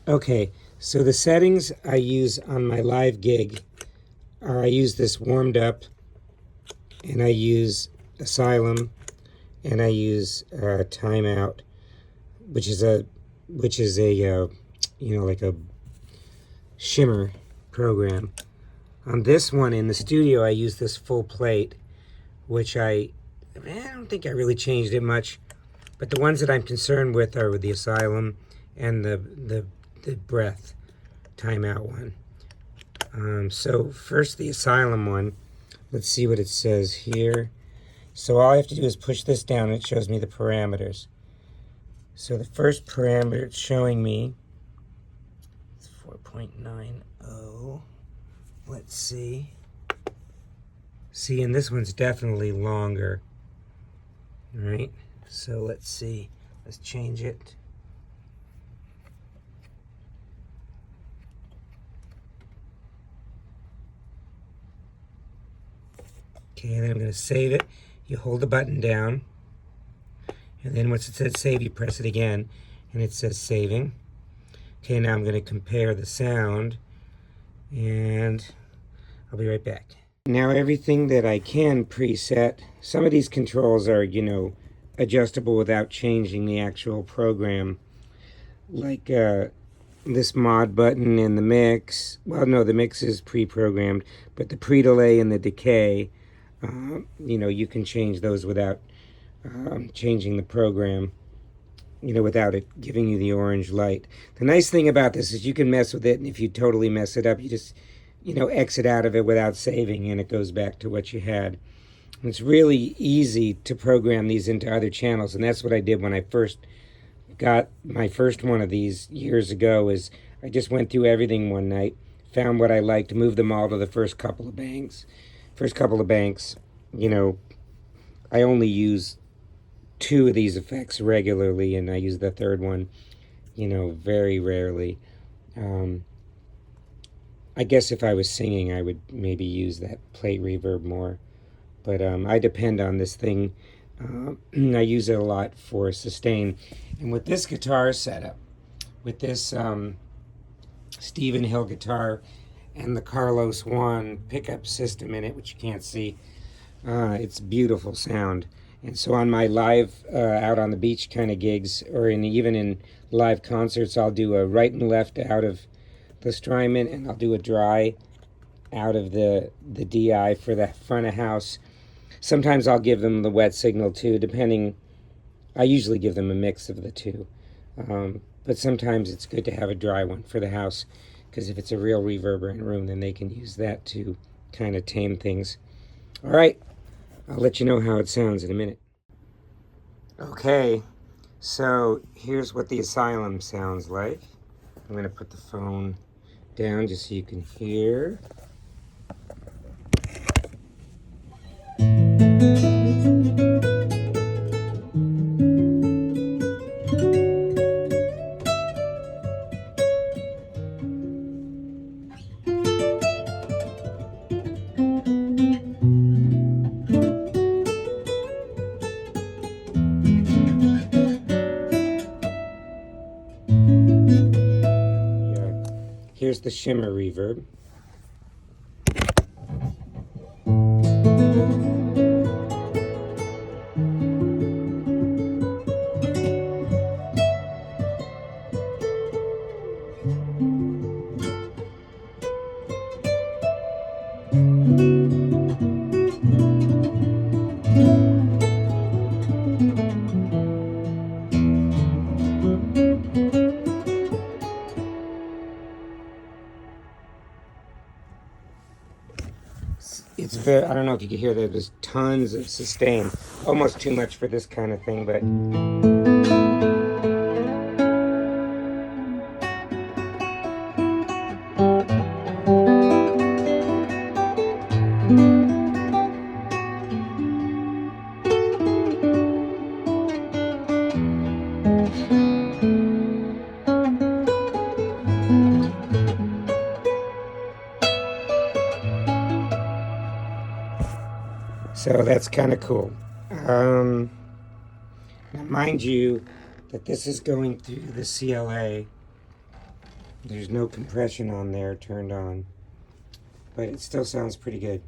Okay, so the settings I use on my live gig are I use this warmed up, and I use asylum, and I use timeout, which is a like a shimmer program. On this one in the studio, I use this full plate, which I don't think I really changed it much. But the ones that I'm concerned with are with the asylum and the breath timeout one. So first the asylum one. Let's see what it says here. So all I have to do is push this down and it shows me the parameters. So the first parameter it's showing me is 4.90. Let's see. See, and this one's definitely longer. Right? So let's see. Let's change it. Okay, then I'm going to save it. You hold the button down, and then once it says save, you press it again, and it says saving. Okay, now I'm going to compare the sound, and I'll be right back. Now everything that I can preset, some of these controls are, adjustable without changing the actual program. Like this mod button and the mix. Well, no, the mix is pre-programmed, but the pre-delay and the decay, you can change those without changing the program, without it giving you the orange light. The nice thing about this is you can mess with it, and if you totally mess it up, you just, exit out of it without saving, and it goes back to what you had. And it's really easy to program these into other channels, and that's what I did when I first got my first one of these years ago. Is I just went through everything one night, found what I liked, moved them all to the first couple of banks. I only use 2 of these effects regularly, and I use the third one, very rarely. I guess if I was singing, I would maybe use that plate reverb more. But I depend on this thing. I use it a lot for sustain. And with this guitar setup, with this Stephen Hill guitar and the Carlos One pickup system in it, which you can't see, it's beautiful sound. And so on my live out on the beach kind of gigs, or even in live concerts, I'll do a right and left out of the Strymon, and I'll do a dry out of the DI for the front of house. Sometimes I'll give them the wet signal too, depending. I usually give them a mix of the two. But sometimes it's good to have a dry one for the house, because if it's a real reverberant room, then they can use that to kind of tame things. All right, I'll let you know how it sounds in a minute. Okay, so here's what the asylum sounds like. I'm going to put the phone down just so you can hear. Here's the shimmer reverb. It's very, I don't know if you can hear that, there's tons of sustain. Almost too much for this kind of thing, but so that's kind of cool. Now mind you that this is going through the CLA, There's no compression on there turned on, but it still sounds pretty good.